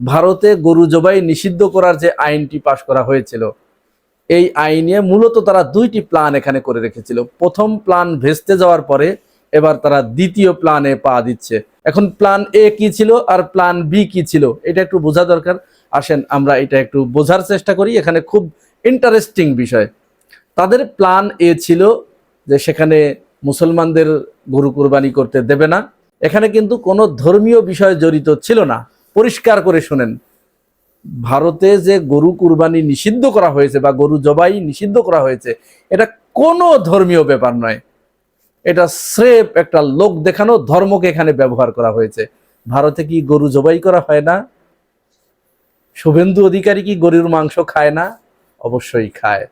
ভারতে গরু জবাই নিষিদ্ধ করার যে আইনটি পাশ করা হয়েছিল, এই আইনে মূলত তারা দুইটি প্ল্যান এখানে করে রেখেছিল। প্রথম প্ল্যান ভেস্তে যাওয়ার পরে এবার তারা দ্বিতীয় প্ল্যানে পা দিচ্ছে। এখন প্ল্যান এ কি ছিল আর প্ল্যান বি কি ছিল, এটা একটু বোঝা দরকার। আসেন আমরা এটা একটু বোঝার চেষ্টা করি। এখানে খুব ইন্টারেস্টিং বিষয়। তাদের প্ল্যান এ ছিল যে সেখানে মুসলমানদের গরু কুরবানি করতে দেবে না। এখানে কিন্তু কোনো ধর্মীয় বিষয় জড়িত ছিল না। পরিষ্কার করে শুনেন, ভারতে যে গরু কুরবানি নিষিদ্ধ করা হয়েছে বা গরু জবাই নিষিদ্ধ করা হয়েছে, এটা কোনো ধর্মীয় ব্যাপার নয়। এটা স্রেফ একটা লোক দেখানো ধর্মকে এখানে ব্যবহার করা হয়েছে। ভারতে কি গরু জবাই করা হয় না? শুভেন্দু অধিকারী কি গরুর মাংস খায় না? অবশ্যই খায়।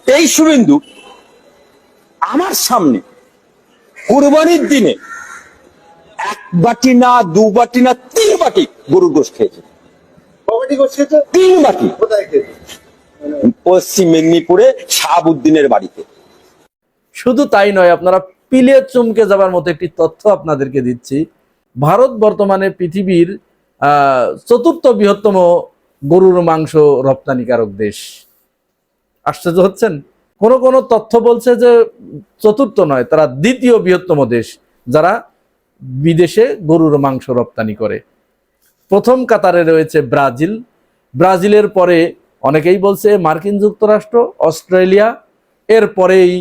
এই শুভেন্দু আমার সামনে কুরবানির দিনে 1 বাটি না 2 বাটি না 3 বাটি গরুর গোশত খেয়েছে। 3 বাটি। পশ্চিম মেদিনীপুরে শাহাবুদ্দিনের বাড়িতে। শুধু তাই নয়, আপনারা পিলে চমকে যাবার মতো একটি তথ্য আপনাদেরকে দিচ্ছি। ভারত বর্তমানে পৃথিবীর 4র্থ বৃহত্তম গরুর মাংস রপ্তানিকারক দেশ। আশ্চর্য হচ্ছেন? কোন কোন তথ্য বলছে যে 4র্থ নয়, তারা 2য় বৃহত্তম দেশ যারা বিদেশে গরুর মাংস রপ্তানি করে। প্রথম কাতারে রয়েছে ব্রাজিল। ব্রাজিলের পরে অনেকেই বলছে মার্কিন যুক্তরাষ্ট্র, অস্ট্রেলিয়া, এর পরেই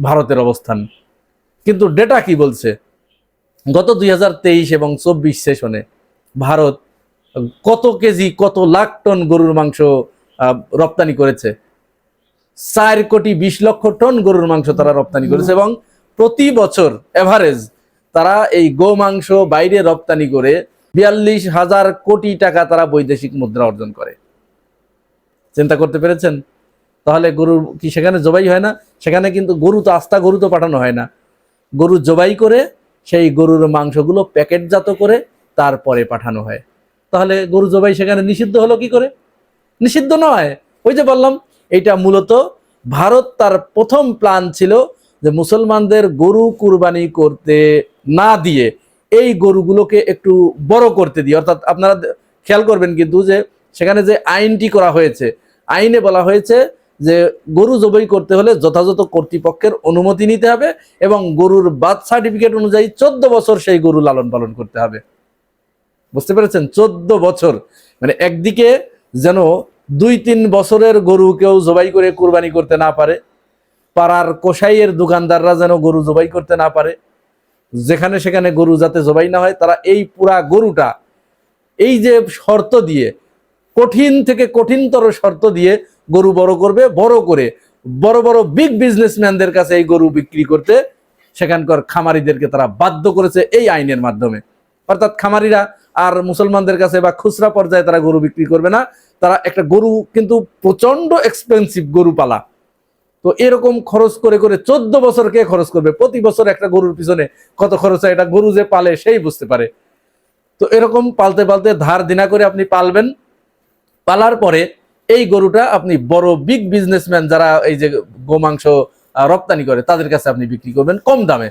ভারতের অবস্থান। কিন্তু ডেটা কি বলছে? গত 2023 এবং 24 সেশনে ভারত কত কেজি, কত লাখ টন গরুর মাংস রপ্তানি করেছে? 4,20,00,000 টন গরুর মাংস তারা রপ্তানি করেছে। এবং প্রতি বছর এভারেজ তারা এই গো মাংস বাইরে রপ্তানি করে 42,000 কোটি টাকা তারা বৈদেশিক মুদ্রা অর্জন করে। চিন্তা করতে পেরেছেন? তাহলে গরু কি সেখানে জবাই হয় না? সেখানে কিন্তু গরু তো আস্তা গরু তো পাঠানো হয় না, গরু জবাই করে সেই গরুর মাংসগুলো প্যাকেটজাত করে তারপরে পাঠানো হয়। তাহলে গরু জবাই সেখানে নিষিদ্ধ হলো কি করে? নিষিদ্ধ নয়। ওই যে বললাম, এটা মূলত ভারত তার প্রথম প্ল্যান ছিল যে মুসলমানদের গরু কুরবানি করতে না দিয়ে এই গরুগুলোকে একটু বড় করতে দিয়ে। অর্থাৎ আপনারা খেয়াল করবেন কিন্তু যে সেখানে যে আইনটি করা হয়েছে, আইনে বলা হয়েছে যে গরু জবাই করতে হলে যথাযথ কর্তৃপক্ষের অনুমতি নিতে হবে এবং গরুর বার্থ সার্টিফিকেট অনুযায়ী 14 বছর সেই গরু লালন পালন করতে হবে। বুঝতে পেরেছেন? 14 বছর মানে একদিকে যেন 2-3 বছরের গরু কেউ জবাই করে কুরবানি করতে না পারে, পাড়ার কসাইয়ের দোকানদাররা যেন গরু জবাই করতে না পারে, যেখানে সেখানে গরু যাতে জবাই না হয়, তারা এই পুরা গরুটা এই যে শর্ত দিয়ে, কঠিন থেকে কঠিনতর শর্ত দিয়ে গরু বড় করবে, বড় করে বড় বড় বিগ বিজনেসম্যানদের কাছে এই গরু বিক্রি করতে সেখানকার খামারিদেরকে তারা বাধ্য করেছে এই আইনের মাধ্যমে। অর্থাৎ খামারিরা আর মুসলমানদের কাছে বা খুচরা পর্যায়ে তারা গরু বিক্রি করবে না। তারা একটা গরু কিন্তু প্রচন্ড এক্সপেন্সিভ গরু পালা, তো এরকম খরচ করে করে 14 বছর কে খরচ করবে? প্রতি বছর একটা গরুর পিছনে কত খরচ হয় এটা গরু যে পালে সেই বুঝতে পারে। তো এরকম পালতে পালতে ধার দিনা করে আপনি পালবেন। পালার পরে এই গরুটা আপনি বড় বিগ বিজনেসম্যান যারা এই যে গোমাংস রপ্তানি করে তাদের কাছে আপনি বিক্রি করবেন কম দামে,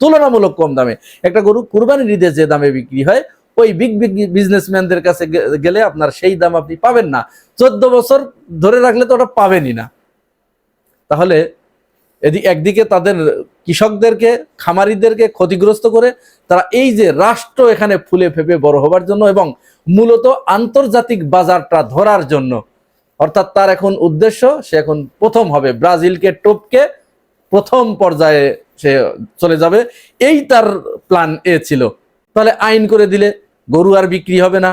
তুলনামূলক কম দামে। একটা গরু কুরবানির ঈদে যে দামে বিক্রি হয়, ওই বিগ বিগ বিজনেসম্যানদের কাছে গেলে আপনার সেই দাম আপনি পাবেন না। 14 বছর ধরে রাখলে তো ওটা পাবেনই না। তাহলে একদিকে তাদের কৃষকদেরকে, খামারিদেরকে ক্ষতিগ্রস্ত করে তারা এই যে রাষ্ট্র এখানে ফুলে ফেপে বড় হবার জন্য এবং মূলত আন্তর্জাতিক বাজারটা ধরার জন্য, অর্থাৎ তার এখন উদ্দেশ্য সে এখন প্রথম হবে, ব্রাজিলকে টপকে প্রথম পর্যায়ে সে চলে যাবে, এই তার প্ল্যান এ ছিল। তাহলে আইন করে দিলে গরু আর বিক্রি হবে না।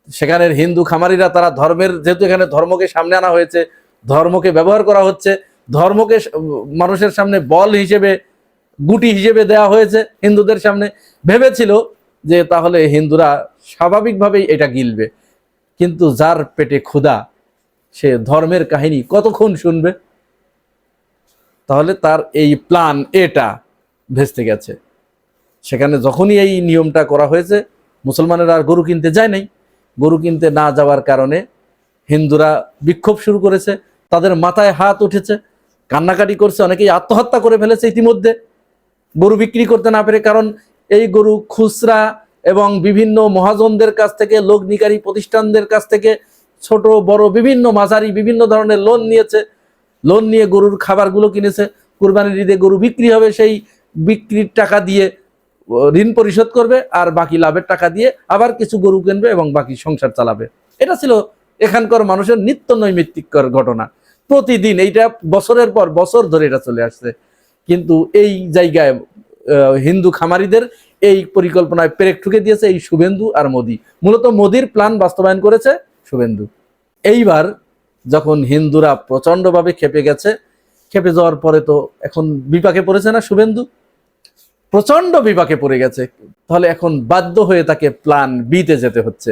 সেখানের হিন্দু খামারিরা তারা ধর্মের, যেহেতু এখানে ধর্মকে সামনে আনা হয়েছে, ধর্মকে ব্যবহার করা হচ্ছে, ধর্মকে মানুষের সামনে বল হিসেবে, গুটি হিসেবে দেয়া হয়েছে হিন্দুদের সামনে, ভেবেছিল যে তাহলে হিন্দুরা স্বাভাবিকভাবেই এটা গিলবে। কিন্তু যার পেটে ক্ষুধা সে ধর্মের কাহিনী কতক্ষণ শুনবে? তাহলে তার এই প্ল্যান এটা ভেস্তে গেছে। সেখানে যখনই এই নিয়মটা করা হয়েছে, মুসলমানেরা আর গরু কিনতে যায় নাই। গরু কিনতে না যাওয়ার কারণে হিন্দুরা বিক্ষোভ শুরু করেছে, তাদের মাথায় হাত উঠেছে, কান্নাকাটি করছে, অনেকেই আত্মহত্যা করে ফেলেছে ইতিমধ্যে গরু বিক্রি করতে না পেরে। কারণ এই গরু খুচরা এবং বিভিন্ন মহাজনদের কাছ থেকে, লগ্নিকারী প্রতিষ্ঠানদের কাছ থেকে, ছোট বড় বিভিন্ন মাঝারি বিভিন্ন ধরনের লোন নিয়েছে। লোন নিয়ে গরুর খাবারগুলো কিনেছে। কুরবানির ঈদে গরু বিক্রি হবে, সেই বিক্রির টাকা দিয়ে ঋণ পরিশোধ করবে, আর বাকি লাভের টাকা দিয়ে আবার কিছু গরু কিনবে এবং বাকি সংসার চালাবে। এটা ছিল এখানকার মানুষের নিত্য নৈমিত্তিকর ঘটনা। প্রতিদিন এইটা বছরের পর বছর ধরে এটা চলে আসছে। কিন্তু এই জায়গায় হিন্দু খামারিদের এই পরিকল্পনায় পেরেক ঠুকে দিয়েছে এই শুভেন্দু আর মোদি। মূলত মোদির প্ল্যান বাস্তবায়ন করেছে শুভেন্দু। এইবার যখন হিন্দুরা প্রচন্ডভাবে খেপে গেছে, খেপে যাওয়ার পরে তো এখন বিপাকে পড়েছে না শুভেন্দু, প্রচন্ড বিপাকে পড়ে গেছে। তাহলে এখন বাধ্য হয়ে তাকে প্ল্যান বিতে যেতে হচ্ছে।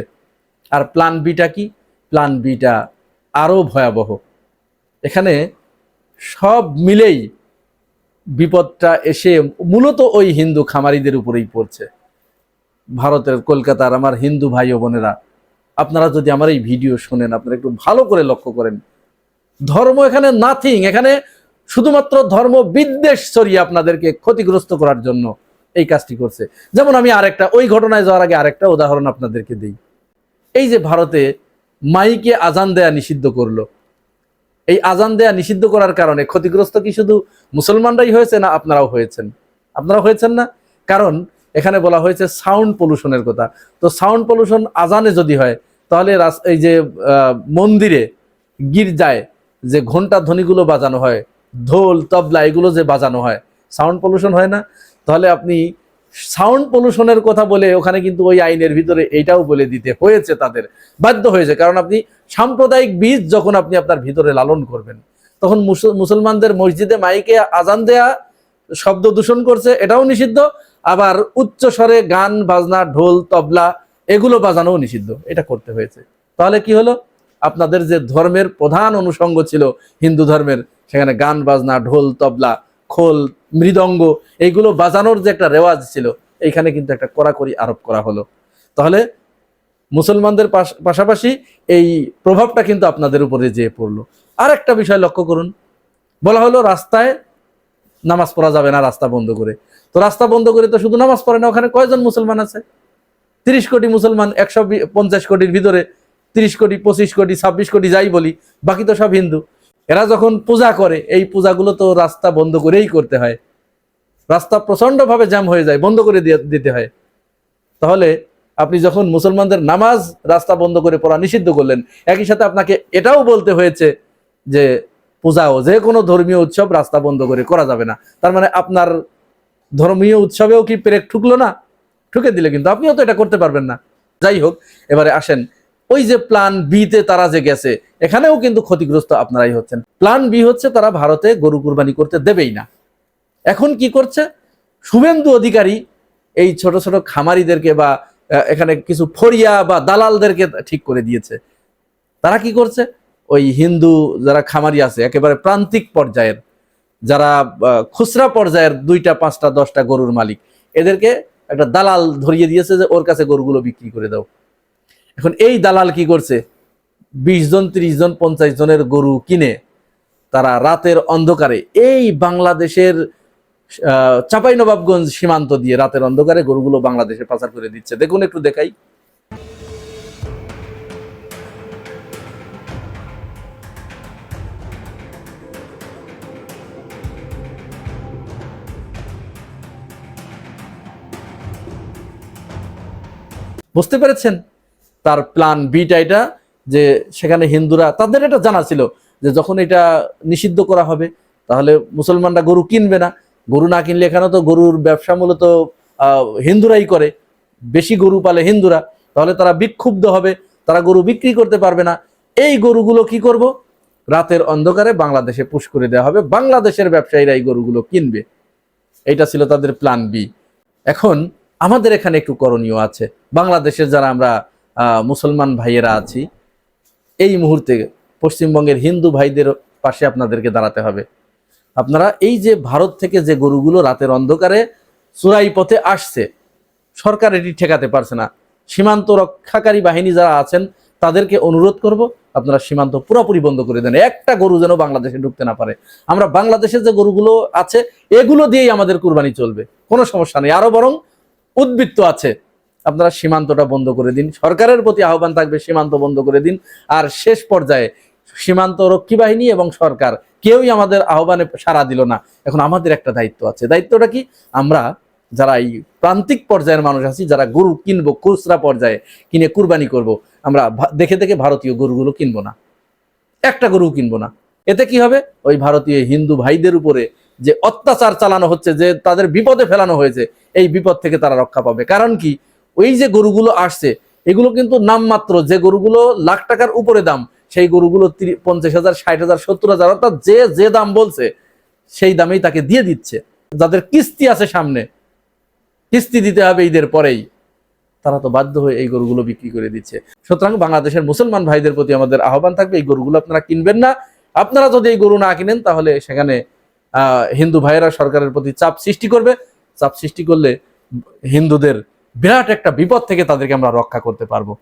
আর প্ল্যান বিটা কি? প্ল্যান বিটা আরো ভয়াবহ। এখানে সব মিলেই বিপদটা এসে মূলত ওই হিন্দু খামারিদের উপরেই পড়ছে। ভারতের কলকাতার আমার হিন্দু ভাই ও বোনেরা, আপনারা যদি আমার এই ভিডিও শোনেন, আপনারা একটু ভালো করে লক্ষ্য করেন, ধর্ম এখানে নাথিং। এখানে শুধুমাত্র ধর্ম বিদ্বেষ ছড়িয়ে আপনাদেরকে ক্ষতিগ্রস্ত করার জন্য এই কাজটি করছে। যেমন আমি আরেকটা, ওই ঘটনায় যাওয়ার আগে আরেকটা উদাহরণ আপনাদেরকে দিই। এই যে ভারতে মাইকে আজান দেয়া নিষিদ্ধ করলো, এই আজান দেয়া নিষিদ্ধ করার কারণে ক্ষতিগ্রস্ত কি শুধু মুসলমানরাই হয়েছে, না আপনারাও হয়েছেন? আপনারা হয়েছেন না? কারণ এখানে বলা হয়েছে সাউন্ড পলিউশনের কথা। তো সাউন্ড পলিউশন আজানে যদি হয়, তাহলে এই যে মন্দিরে গির্জায় যে ঘন্টা ধ্বনিগুলো বাজানো হয়, ঢোল তবলা এগুলো যে বাজানো হয়, সাউন্ড পলিউশন হয় না? তাহলে আপনি সাউন্ড পলিউশনের কথা বলে ওখানে কিন্তু ওই আইনের ভিতরে এইটাও বলে দিতে হয়েছে, তাদের বাধ্য হয়েছে। কারণ আপনি সাম্প্রদায়িক বীজ যখন আপনি আপনার ভিতরে লালন করবেন, তখন মুসলমানদের মসজিদে মাইকে আজান দেয়া শব্দ দূষণ করছে, এটাও নিষিদ্ধ। আবার উচ্চ স্বরে গান বাজনা ঢোল তবলা এগুলো বাজানোও নিষিদ্ধ, এটা করতে হয়েছে। তাহলে কি হলো? আপনাদের যে ধর্মের প্রধান অনুষঙ্গ ছিল হিন্দু ধর্মের, সেখানে গান বাজনা ঢোল তবলা খোল মৃদঙ্গ এইগুলো বাজানোর যে একটা রেওয়াজ ছিল, এইখানে কিন্তু একটা কড়াকড়ি আরোপ করা হলো। তাহলে মুসলমানদের পাশাপাশি এই প্রভাবটা কিন্তু আপনাদের উপরে যেয়ে পড়লো। আর একটা বিষয় লক্ষ্য করুন, বলা হলো রাস্তায় নামাজ পড়া যাবে না রাস্তা বন্ধ করে। তো রাস্তা বন্ধ করে তো শুধু নামাজ পড়ে না, ওখানে কয়জন মুসলমান আছে? 30 কোটি মুসলমান, 150 কোটির ভিতরে 30 কোটি 25 কোটি 26 কোটি যাই বলি, বাকি তো সব হিন্দু। এরা যখন পূজা করে, এই পূজাগুলো তো রাস্তা বন্ধ করেই করতে হয়। রাস্তা প্রচন্ডভাবে জ্যাম হয়ে যায়, বন্ধ করে দিতে হয়। তাহলে আপনি যখন মুসলমানদের নামাজ রাস্তা বন্ধ করে পড়া নিষিদ্ধ করলেন, একই সাথে আপনাকে এটাও বলতে হয়েছে যে পূজাও, যে কোনো ধর্মীয় উৎসব রাস্তা বন্ধ করে করা যাবে না। তার মানে আপনার ধর্মীয় উৎসবেও কি পেরেক ঠুকলো না? ঠুকে দিলে কিন্তু আপনিও তো এটা করতে পারবেন না। যাই হোক, এবারে আসেন ওই যে প্ল্যান বিতে তারা যে গেছে, এখানেও কিন্তু ক্ষতিগ্রস্ত আপনারাই হচ্ছেন। প্ল্যান বি হচ্ছে তারা ভারতে গরু কুরবানি করতে দেবেই না। এখন কি করছে শুভেন্দু অধিকারী? এই ছোট ছোট খামারিদেরকে বা এখানে কিছু ফরিয়া বা দালালদেরকে ঠিক করে দিয়েছে। তারা কি করছে? ওই হিন্দু যারা খামারি আছে, একেবারে প্রান্তিক পর্যায়ের, যারা খুচরা পর্যায়ের 2টা 5টা 10টা গরুর মালিক, এদেরকে একটা দালাল ধরিয়ে দিয়েছে যে ওর কাছে গরুগুলো বিক্রি করে দাও। এখন এই দালাল কি করছে? 20 জন 30 জন 50 জনের গরু কিনে তারা রাতের অন্ধকারে এই বাংলাদেশের চাঁপাইনবাবগঞ্জ সীমান্ত দিয়ে রাতের অন্ধকারে গরুগুলো বাংলাদেশে পাচার করে দিচ্ছে। দেখুন, একটু দেখাই। বুঝতে পেরেছেন তার প্ল্যান বিটা? এটা যে সেখানে হিন্দুরা, তাদের এটা জানা ছিল যে যখন এটা নিষিদ্ধ করা হবে তাহলে মুসলমানরা গরু কিনবে না। গরু না কিনলে, এখানে তো গরুর ব্যবসা মূলত হিন্দুরাই করে, বেশি গরু পালে হিন্দুরা, তাহলে তারা বিক্ষুব্ধ হবে, তারা গরু বিক্রি করতে পারবে না। এই গরুগুলো কি করব? রাতের অন্ধকারে বাংলাদেশে পুশ করে দেওয়া হবে, বাংলাদেশের ব্যবসায়ীরা এই গরুগুলো কিনবে। এটা ছিল তাদের প্ল্যান বি। এখন আমাদের এখানে একটু করণীয় আছে। বাংলাদেশের যারা আমরা মুসলমান ভাইয়েরা আছি, এই মুহূর্তে পশ্চিমবঙ্গের হিন্দু ভাইদের পাশে আপনাদেরকে দাঁড়াতে হবে। আপনারা এই যে ভারত থেকে যে গরুগুলো রাতের অন্ধকারে চোরাই পথে আসছে, সরকার এটি ঠেকাতে পারছে না। সীমান্ত রক্ষাকারী বাহিনী যারা আছেন তাদেরকে অনুরোধ করব, আপনারা সীমান্ত পুরোপুরি বন্ধ করে দেন, একটা গরু যেন বাংলাদেশে ঢুকতে না পারে। আমরা বাংলাদেশের যে গরুগুলো আছে এগুলো দিয়েই আমাদের কুরবানি চলবে, কোনো সমস্যা নেই। আরো বরং উদ্বৃত্ত আছে, আপনারা সীমান্তটা বন্ধ করে দিন। সরকারের প্রতি আহ্বান থাকবে সীমান্ত বন্ধ করে দিন। আর শেষ পর্যায়ে সীমান্ত রক্ষী বাহিনী এবং সরকার কেউই আমাদের আহ্বানে সাড়া দিল না। এখন আমাদের একটা দায়িত্ব আছে। দায়িত্বটা কি? আমরা যারা এই প্রান্তিক পর্যায়ের মানুষ আছি, যারা গরু কিনবো, খুচরা পর্যায়ে কিনে কুরবানি করব, আমরা দেখে দেখে ভারতীয় গরুগুলো কিনবো না, একটা গরু কিনবো না। এতে কি হবে? ওই ভারতীয় হিন্দু ভাইদের উপরে যে অত্যাচার চালানো হচ্ছে, যে তাদের বিপদে ফেলানো হয়েছে, এই বিপদ থেকে তারা রক্ষা পাবে। কারণ কি, ওই যে গরুগুলো আসছে এগুলো কিন্তু নামমাত্র, যে গরুগুলো লাখ টাকার উপরে দাম, সেই গরুগুলো 50,000, 60,000, 70,000, অর্থাৎ যে যে দাম বলছে সেই দামেই তাকে দিয়ে দিচ্ছে। যাদের কিস্তি আছে সামনে, কিস্তি দিতে হবে ঈদের পরেই, তারা তো বাধ্য হয়ে এই গরুগুলো বিক্রি করে দিচ্ছে। সুতরাং বাংলাদেশের মুসলমান ভাইদের প্রতি আমাদের আহ্বান থাকবে, এই গরুগুলো আপনারা কিনবেন না। আপনারা যদি এই গরু না কিনেন তাহলে সেখানে হিন্দু ভাইয়েরা সরকারের প্রতি চাপ সৃষ্টি করবে। চাপ সৃষ্টি করলে হিন্দুদের বিরাট একটা বিপদ থেকে তাদেরকে আমরা রক্ষা করতে পারবো।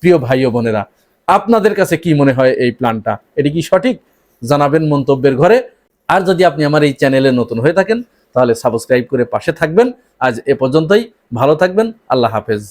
প্রিয় ভাই ও বোনেরা, আপনাদের কাছে কি মনে হয় এই প্ল্যানটা? এটি কি সঠিক? জানাবেন মন্তব্যের ঘরে। আর যদি আপনি আমার এই চ্যানেলে নতুন হয়ে থাকেন তাহলে সাবস্ক্রাইব করে পাশে থাকবেন। আজ এ পর্যন্তই। ভালো থাকবেন। আল্লাহ হাফেজ।